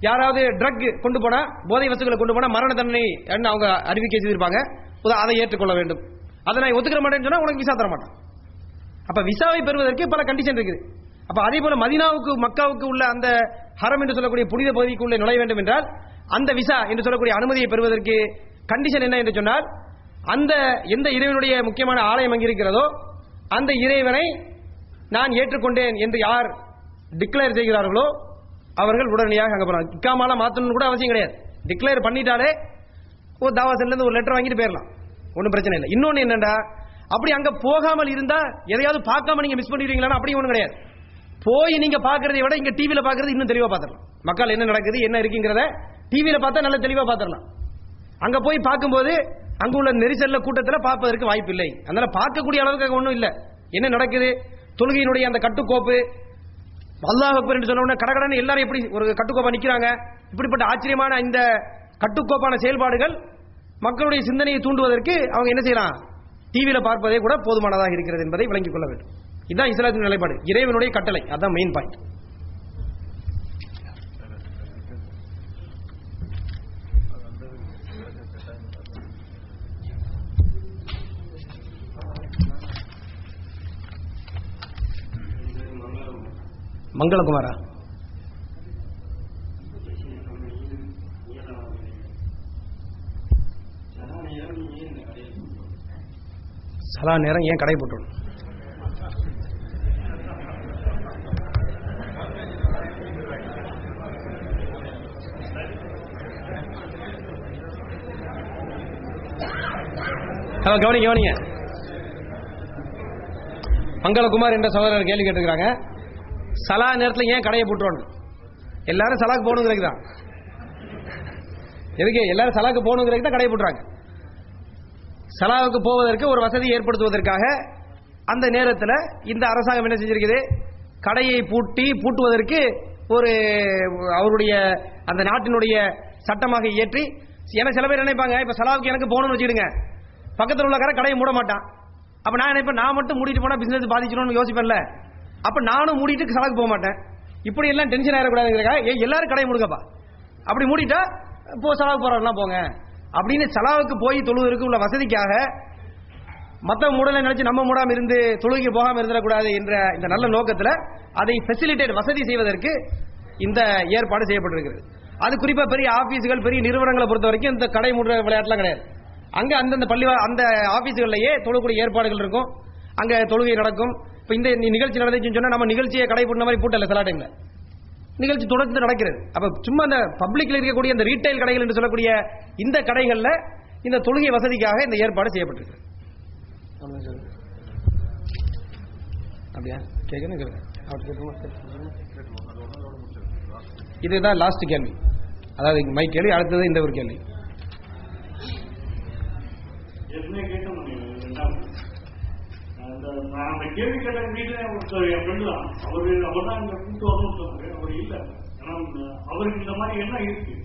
யாராவது ட்ரக் கொண்டு போனா, போதை வஸ்துக்களை கொண்டு போனா மரண தண்டனை அவங்க அறிவிக்கை செய்திருப்பாங்க. அதை ஏற்றுக்கொள்ள வேண்டும். அதை நான் ஒத்துக்கிற மாட்டேன்னு சொன்னா உனக்கு விசா தர மாட்டான். அப்ப விசாவை பெறுவதற்கு பல கண்டிஷன் இருக்குது. அப்ப அதே போல மதீனாவுக்கு மக்காவுக்கு உள்ள அந்த ஹரம் என்று சொல்லக்கூடிய புனித பகுதிக்குள்ளே நுழைய வேண்டும் என்றால் அந்த விசா என்று சொல்லக்கூடிய அனுமதியை பெறுவதற்கு கண்டிஷன் என்ன என்று சொன்னால், அந்த எந்த இறைவனுடைய முக்கியமான ஆலயம் அங்கு இருக்கிறதோ அந்த இறைவனை நான் ஏற்றுக்கொண்டேன் என்று யார் டிக்ளேர் செய்கிறார்களோ அவர்கள் உடனடியாக அங்க போறாங்க. இக்காமால மாத்தணும் கூட அவசியம் கிடையாது. டிக்ளேர் பண்ணிட்டாலே ஒரு தாவாசன்ல இருந்து ஒரு லெட்டர் வாங்கிட்டு போயிடலாம், ஒன்றும் பிரச்சனை இல்லை. இன்னொன்னு என்னண்டா, அப்படி அங்க போகாமல் இருந்தா எதையாவது பார்க்காம நீங்க மிஸ் பண்ணிடுவீங்களா? அப்படி ஒன்றும் கிடையாது. போய் நீங்க பாக்குறதை விட இங்க டிவியில பாக்குறது இன்னும் தெளிவா பாத்துடலாம். மக்கள் என்ன நடக்குது என்ன இருக்குங்கிறத டிவியில பார்த்தா நல்ல தெளிவா பாத்துடலாம். அங்க போய் பார்க்கும்போது அங்க உள்ள நெரிசல்ல கூட்டத்தில் பார்ப்பதற்கு வாய்ப்பு இல்லை. அதனால பார்க்கக்கூடிய அளவுக்கு ஒன்றும் இல்லை. என்ன நடக்குது, தொழுகையினுடைய அந்த கட்டுக்கோப்பு, அல்லாஹ் அக்பர் என்று சொன்ன உடனே கடகடன்னு எல்லாரும் எப்படி ஒரு கட்டுக்கோப்பா நிக்கிறாங்க. இப்படிப்பட்ட ஆச்சரியமான இந்த கட்டுக்கோப்பான செயல்பாடுகள் மக்களுடைய சிந்தனையை தூண்டுவதற்கு அவங்க என்ன செய்யலாம், டிவியில பார்ப்பதே கூட போதுமானதாக இருக்கிறது என்பதை விளங்கிக் கொள்ள வேண்டும். இதுதான் இஸ்லாத்தின் நிலைப்பாடு, இறைவனுடைய கட்டளை. அதான் மெயின் பாயிண்ட். மங்களகுமாரா? சலா நேரம் ஏன் கடை போட்டோம்? கவனிங்க. மங்களகுமார் என்ற சகோதரர் கேள்வி கேட்டுக்கிறாங்க, சலா நேரத்தில் ஏன் கடையை போட்டுருவாங்க? எல்லாரும் சலாக்கு போகணுங்கிறது தான். எதுக்கு எல்லாரும் சலாக்கு போகணுங்கிறது தான் கடையை போட்டுறாங்க. சலாவுக்கு போவதற்கு ஒரு வசதி ஏற்படுத்துவதற்காக அந்த நேரத்தில் இந்த அரசாங்கம் என்ன செஞ்சிருக்குது, கடையை பூட்டுவதற்கு ஒரு அவருடைய அந்த நாட்டினுடைய சட்டமாக இயற்றி. ஏன்னா சில பேர் நினைப்பாங்க, இப்ப சலாவுக்கு எனக்கு போகணும்னு வச்சுடுங்க, பக்கத்தில் உள்ள கடையை மூட மாட்டான். அப்ப நான் நினைப்பேன், நான் மட்டும் மூடிட்டு போனா பிசினஸ் பாதிச்சிடும்னு யோசிப்பேன்ல. அப்ப நானும் மூடிட்டு சலாக்கு போக மாட்டேன். இப்படி எல்லாம் டென்ஷன் ஆயிடக்கூடாதுங்கிறதுக்காக எல்லாரும் கடையை மூடுங்கப்பா, அப்படி மூடிட்டா போ சலாவுக்கு போறவங்கலாம் போங்க அப்படின்னு சலாவுக்கு போய் தொழுவதற்கு உள்ள வசதிக்காக மற்ற மூடலை நினைச்சு நம்ம மூடாம இருந்து தொழுகைக்கு போகாம இருந்துடக்கூடாது என்ற இந்த நல்ல நோக்கத்தில் அதை ஃபெசிலிட்டேட் வசதி செய்வதற்கு இந்த ஏற்பாடு செய்யப்பட்டிருக்கிறது. அது குறிப்பா பெரிய ஆபீஸ்கள் பெரிய நிறுவனங்களை பொறுத்த வரைக்கும் இந்த கடை மூடுற விளையாட்டுலாம் கிடையாது. அங்க அந்தந்த அந்த ஆபீஸ்கள்லயே தொழக்கூடிய ஏற்பாடுகள் இருக்கும், அங்க தொழுகை நடக்கும். இப்ப இந்த நிகழ்ச்சி நடந்துச்சுன்னு சொன்னா நம்ம நிகழ்ச்சியை கடை போட்ட மாதிரி பூட்டல, சில டைம்ல நிகழ்ச்சி தொடர்ந்து நடக்கிறது. அப்ப சும்மா அந்த பப்ளிக்ல இருக்கக்கூடிய இந்த ரீட்டைல் கடைகள் என்று சொல்லக்கூடிய இந்த கடைகள்ல இந்த தொழுகை வசதிக்காக இந்த ஏற்பாடு செய்யப்பட்டிருக்கு. அப்படியா கேட்கணும். இதுதான் லாஸ்ட் கேள்வி, அதாவது மை கேள்வி. அடுத்தது இந்த ஒரு கேள்வி. அந்த கேள்வி கேட்ட வீட்டுல என் ஃப்ரெண்டு தான், அவர் தான் இங்க கூட்டு வரணும்னு சொன்னாரு. அவர் இல்ல, ஏன்னா அவருக்கு இந்த மாதிரி என்ன இருக்கு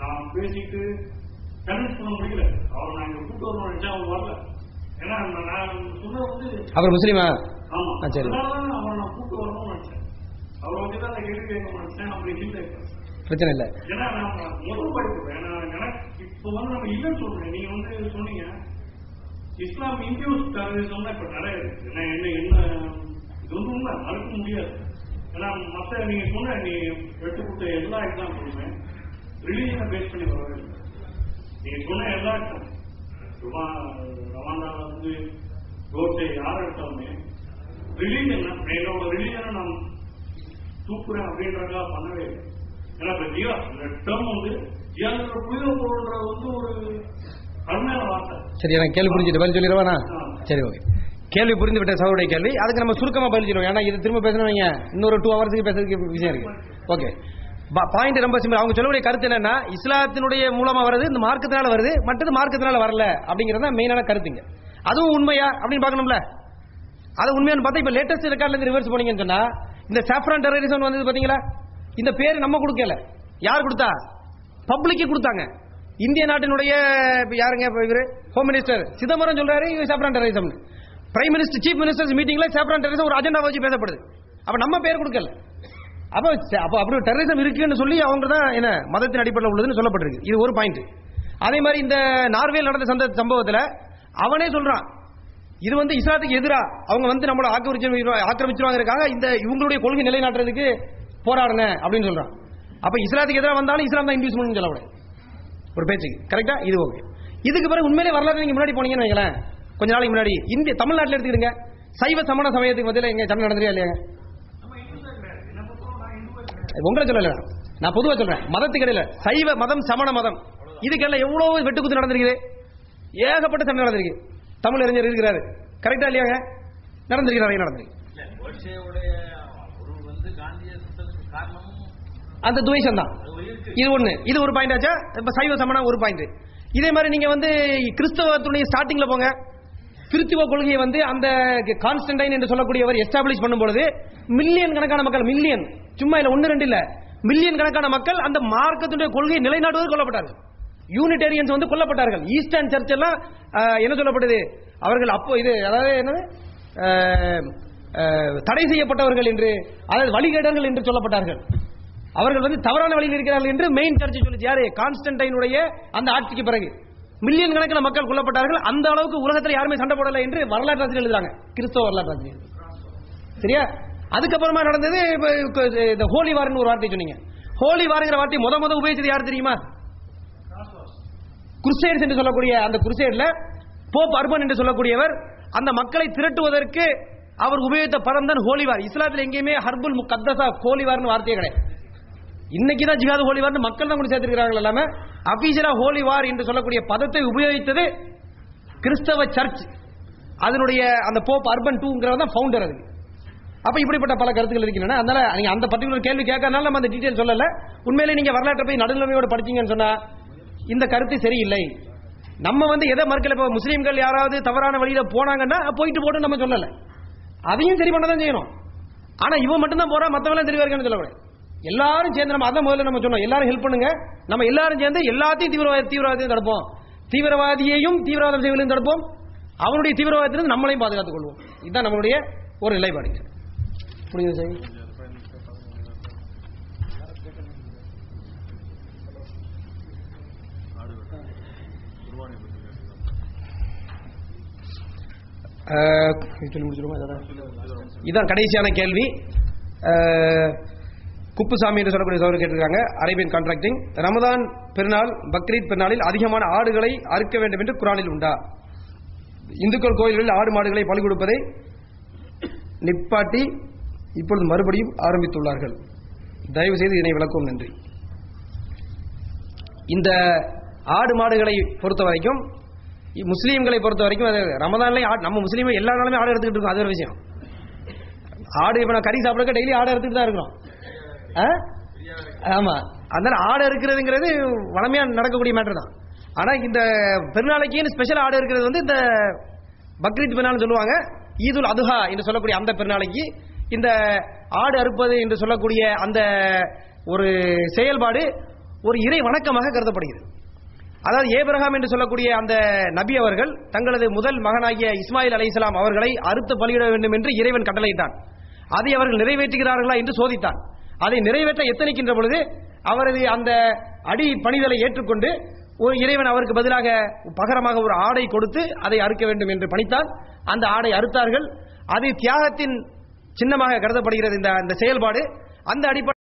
நான் பேசிட்டு கன்வின்ஸ் பண்ண முடியல. அவர் நான் இங்க கூட்டு வரணும்னு நினைச்சா அவர் வரல. ஏன்னா நான் சொன்ன வந்து அவர் முஸ்லீமா? ஆமா, அதனாலதான் அவரை நான் கூட்டு வரணும்னு நினைச்சேன். அவரை வச்சுதான் அந்த கேள்வி கேட்க நினைச்சேன். அப்படி இல்லை, பிரச்சனை இல்லை. ஏன்னா நான் முதல் படிப்பு இப்ப வந்து நம்ம இல்லைன்னு சொல்றேன். நீங்க வந்து சொன்னீங்க இஸ்லாம் இன்டியூஸ் டெரரிசம் இப்ப நிறைய இருக்கு. என்ன என்ன இது வந்து உண்மை, மறுக்க முடியாது. ஏன்னா மற்ற நீங்க சொன்ன நீ எடுத்து கொடுத்த எல்லா எக்ஸாம்பிளுமே ரிலீஜனை பேஸ் பண்ணி வரவே இல்லை. நீங்க சொன்ன எல்லா ரவாண்டால வந்து ரோட்டை யார் எடுத்தாலுமே ரிலீஜன் என்னோட ரிலீஜனை நான் தூக்குறேன் அப்படின்றதா பண்ணவே இல்லை. ஏன்னா இப்ப ஜியா இந்த டேர்ம் வந்து ஜியாங்கிற புனித பொருள்ன்றது வந்து ஒரு அருமையான வார்த்தை. சரி, எனக்கு கேள்வி புரிஞ்சுட்டு பதில் சொல்லிடுவானா? சரி, ஓகே. கேள்வி புரிந்து விட்ட சகோதரிய கேள்வி. அதுக்கு நம்ம சுருக்கமா பதில் சொல்லுவோம். ஏன்னா இது திரும்ப பேசணும், இன்னொரு 2 ஹவர்ஸுக்கு பேசுறதுக்கு விஷயம் இருக்கு. ஓகே, பாயிண்ட் ரொம்ப சிம்பிள். அவங்க சொல்லக்கூடிய கருத்து என்னன்னா, இஸ்லாத்தினுடைய மூலமா வருது, இந்த மார்க்கத்தினால வருது, மற்றது மார்க்கத்தினால வரல அப்படிங்கறது தான் மெயினான கருத்துங்க. அதுவும் உண்மையா அப்படின்னு பார்க்கணும்ல. அது உண்மையானு பார்த்தா இப்ப லேட்டஸ்ட் ரெக்கார்ட்ல இருந்து ரிவர்ஸ் போனீங்கன்னு சொன்னா, இந்த சாஃப்ரான் டெரரிசம் வந்தது பாத்தீங்களா? இந்த பேர் நம்ம கொடுக்கல, யார் கொடுத்தா? பப்ளிக்கு கொடுத்தாங்க. இந்திய நாட்டினுடைய யாருங்க இவரு ஹோம் மினிஸ்டர் சிதம்பரம் சொல்றாரு இது saffron terrorism. Prime minister chief ministers மீட்டிங்ல சாஃப்ரான் டெரரிசம் ஒரு அஜெண்டா வச்சு பேசப்படுது. அப்ப நம்ம பேர் கொடுக்கல. அப்ப அப்படி டெரரிசம் இருக்குன்னு சொல்லி அவங்க தான் என்ன மதத்தின் அடிப்படையில் உள்ளதுன்னு சொல்லப்பட்டிருக்கு. இது ஒரு பாயிண்ட். அதே மாதிரி இந்த நார்வேல் நடந்த சம்பவத்துல அவனே சொல்றான், இது வந்து இஸ்லாத்துக்கு எதிரா அவங்க வந்து நம்மள ஆக்கிரமிச்சிருவாங்க, இந்த இவங்களுடைய கொள்கை நிலைநாட்டுறதுக்கு போராடுங்க அப்படின்னு சொல்றான். அப்ப இஸ்லாத்துக்கு எதிராக வந்தாலும் இஸ்லாம் தான் இன்டியூஸ் பண்ணு சொல்லக்கூடாது ஒரு பேச்சுக்கு. கரெக்டா? இது ஓகே. இதுக்கு பிறகு உண்மையிலே வரலாறு நீங்க முன்னாடி போனீங்கன்னு வைங்களேன், கொஞ்ச நாளைக்கு முன்னாடி இந்திய தமிழ்நாட்டில் எடுத்துக்கிடுங்க, சைவ சமண சமயத்துக்கு மத்தியில் எங்க சண்டை நடந்துருக்கா இல்லையா? உங்களை சொல்லல, நான் பொதுவா சொல்றேன். மதத்துக்கு இடையில சைவ மதம் சமண மதம் இதுக்கெல்லாம் எவ்வளவு வெட்டுக்குத்து நடந்திருக்குது, ஏகப்பட்ட சண்டை நடந்திருக்கு. தமிழ் அறிஞர் இருக்கிறாரு, கரெக்டா இல்லையாங்க? நடந்திருக்கு, நிறைய நடந்திருக்கு. அந்த துவேஷம் தான் இது ஒண்ணு. இது ஒரு பாயிண்ட் ஆச்சா? இப்ப சைவ சமணம் ஒரு பாயிண்ட். இதே மாதிரி நீங்க வந்து கிறிஸ்தவத்துடைய ஸ்டார்டிங்ல போங்க. கிறிஸ்துவ கொள்கையை வந்து அந்த கான்ஸ்டன்டைன் என்று சொல்லக்கூடியவர் எஸ்டாப்ளிஷ் பண்ணும்போது மில்லியன் கணக்கான மக்கள், மில்லியன் சும்மா இல்ல 1-2 இல்ல, மில்லியன் கணக்கான மக்கள் அந்த மார்க்கத்துடைய கொள்கையை நிலைநாட்டுவது கொல்லப்பட்டார்கள். யூனிடேரியன்ஸ் வந்து கொல்லப்பட்டார்கள். ஈஸ்டர்ன் சர்ச் எல்லாம் என்ன சொல்லப்படுது, அவர்கள் அப்போ இது அதாவது என்னது தடை செய்யப்பட்டவர்கள் என்று, அதாவது வழிகேடர்கள் என்று சொல்லப்பட்டார்கள். அவர்கள் வந்து தவறான வழியில் இருக்கிறார்கள் என்று மெயின் சர்ச் சொல்லிச்சு. யாரு? கான்ஸ்டன்டைனுடைய அந்த ஆட்சிக்கு பிறகு மில்லியன் கணக்கான மக்கள் கொல்லப்பட்டார்கள். அந்த அளவுக்கு உலகத்தில் யாருமே சண்டை போடல என்று வரலாற்று ஆசிரியர் எழுதுறாங்க, கிறிஸ்தவ வரலாற்று ஆசிரியர். சரியா? அதுக்கப்புறமா நடந்தது இந்த ஹோலி வார்னு ஒரு வார்த்தை சொன்னீங்க. ஹோலி வார்ங்கிற வார்த்தை முத உபயோகிச்சது யார் தெரியுமா? குருசேட்ஸ் என்று சொல்லக்கூடிய அந்த குருசேட்ல போப் அர்பன் என்று சொல்லக்கூடியவர் அந்த மக்களை திரட்டுவதற்கு அவர் உபயோகித்த பதம் தான் ஹோலி வார். இஸ்லாத்தில் எங்கேயுமே ஹர்புல் முகத்தஸா ஹோலி வார்னு வார்த்தையே கிடையாது. இன்னைக்கு தான் ஜிஹாத் ஹோலி வார்னு மக்கள் தான் கூட சேர்த்திருக்கிறார்கள். இல்லாம அபிஷியலா ஹோலி வார் என்று சொல்லக்கூடிய பதத்தை உபயோகித்தது கிறிஸ்தவ சர்ச். அதனுடைய அந்த போப் அர்பன் 2ங்கிறவர் தான் ஃபவுண்டர். அதுக்கு அப்ப இப்படிப்பட்ட பல கருத்துக்கள் இருக்கின்றன. அதனால நீங்க அந்த பர்டிகுலர் கேள்வி கேட்கறதுனால நம்ம அந்த டீடைல் சொல்லல. உண்மையிலே நீங்க வரலாற்றை போய் நடுநிலைமையோட படிச்சீங்கன்னு சொன்னா இந்த கருத்து சரியில்லை. நம்ம வந்து எதை மறுக்கல. இப்ப முஸ்லீம்கள் யாராவது தவறான வழியில போனாங்கன்னா போயிட்டு போட்டு நம்ம சொல்லல, அதையும் சரி பண்ணதான் செய்யணும். ஆனா இவன் மட்டும் தான் போறா, மத்தவங்க தெளிவா இருக்கான்னு சொல்லக்கூடாது. எல்லாரும் சேர்ந்து நம்ம அதான் முதல்ல நம்ம சொன்னோம், எல்லாரும் ஹெல்ப் பண்ணுங்க, நம்ம எல்லாரும் சேர்ந்து எல்லாத்தையும் தீவிரவாதத்தையும் தடுப்போம், தீவிரவாதியையும் தீவிரவாதம் செய்வதையும் தடுப்போம், அவனுடைய தீவிரவாதத்திலிருந்து நம்மளையும் பாதுகாத்துக் கொள்வோம். இதுதான் நம்மளுடைய ஒரு நிலைப்பாடு. புரியுது சார்? இதுதான் கடைசியான கேள்வி. குப்புசாமி என்று சொல்லக்கூடிய சகோதரர் கேட்டிருக்காங்க, அரேபியன் கான்ட்ராக்டிங், ரமதான் பெருநாள் பக்ரீத் பெருநாளில் அதிகமான ஆடுகளை அறுக்க வேண்டும் என்று குர்ஆனில் உண்டா? இந்துக்கள் கோயில்களில் ஆடு மாடுகளை பலி கொடுப்பதை நிப்பாட்டி இப்பொழுது மறுபடியும் ஆரம்பித்துள்ளார்கள். தயவு செய்து இதனை விளக்கவும் நன்றி. இந்த ஆடு மாடுகளை பொறுத்த வரைக்கும், முஸ்லீம்களை பொறுத்த வரைக்கும் ரமதான்ல நம்ம முஸ்லீம் எல்லா நாளுமே ஆடு எடுத்துக்கிட்டு இருக்கோம். அது ஒரு விஷயம். ஆடு இப்ப நான் கறி சாப்பிட டெய்லி ஆடு எடுத்துட்டு தான் இருக்கிறோம். ஆமா, அதனால ஆடு இருக்கிறதுங்கிறது வளமையா நடக்கக்கூடிய மேட்டர் தான். ஆனா இந்த பெருநாளைக்கு ஸ்பெஷல் ஆடு இருக்கிறது வந்து இந்த பக்ரீத் பெருநாள் சொல்லுவாங்க. ஈதுல் அதுஹா என்று சொல்லக்கூடிய அந்த பெருநாளைக்கு இந்த ஆடு அறுப்பது என்று சொல்லக்கூடிய அந்த ஒரு செயல்பாடு ஒரு இறை வணக்கமாக கருதப்படுகிறது. அதாவது ஏப்ரஹாம் என்று சொல்லக்கூடிய அந்த நபி அவர்கள் தங்களது முதல் மகனாகிய இஸ்மாயில் அலைஹிஸ்ஸலாம் அவர்களை அறுத்து பலியிட வேண்டும் என்று இறைவன் கட்டளையிட்டான். அதை அவர்கள் நிறைவேற்றுகிறார்களா என்று சோதித்தான். அதை நிறைவேற்ற எத்தனிக்கின்ற பொழுது அவரது அந்த அடி பணிதலை ஏற்றுக்கொண்டு ஒரு இறைவன் அவருக்கு பதிலாக பகரமாக ஒரு ஆடை கொடுத்து அதை அறுக்க வேண்டும் என்று பணித்தான். அந்த ஆடை அறுத்தார்கள். அது தியாகத்தின் சின்னமாக கருதப்படுகிறது இந்த செயல்பாடு. அந்த அடிப்படை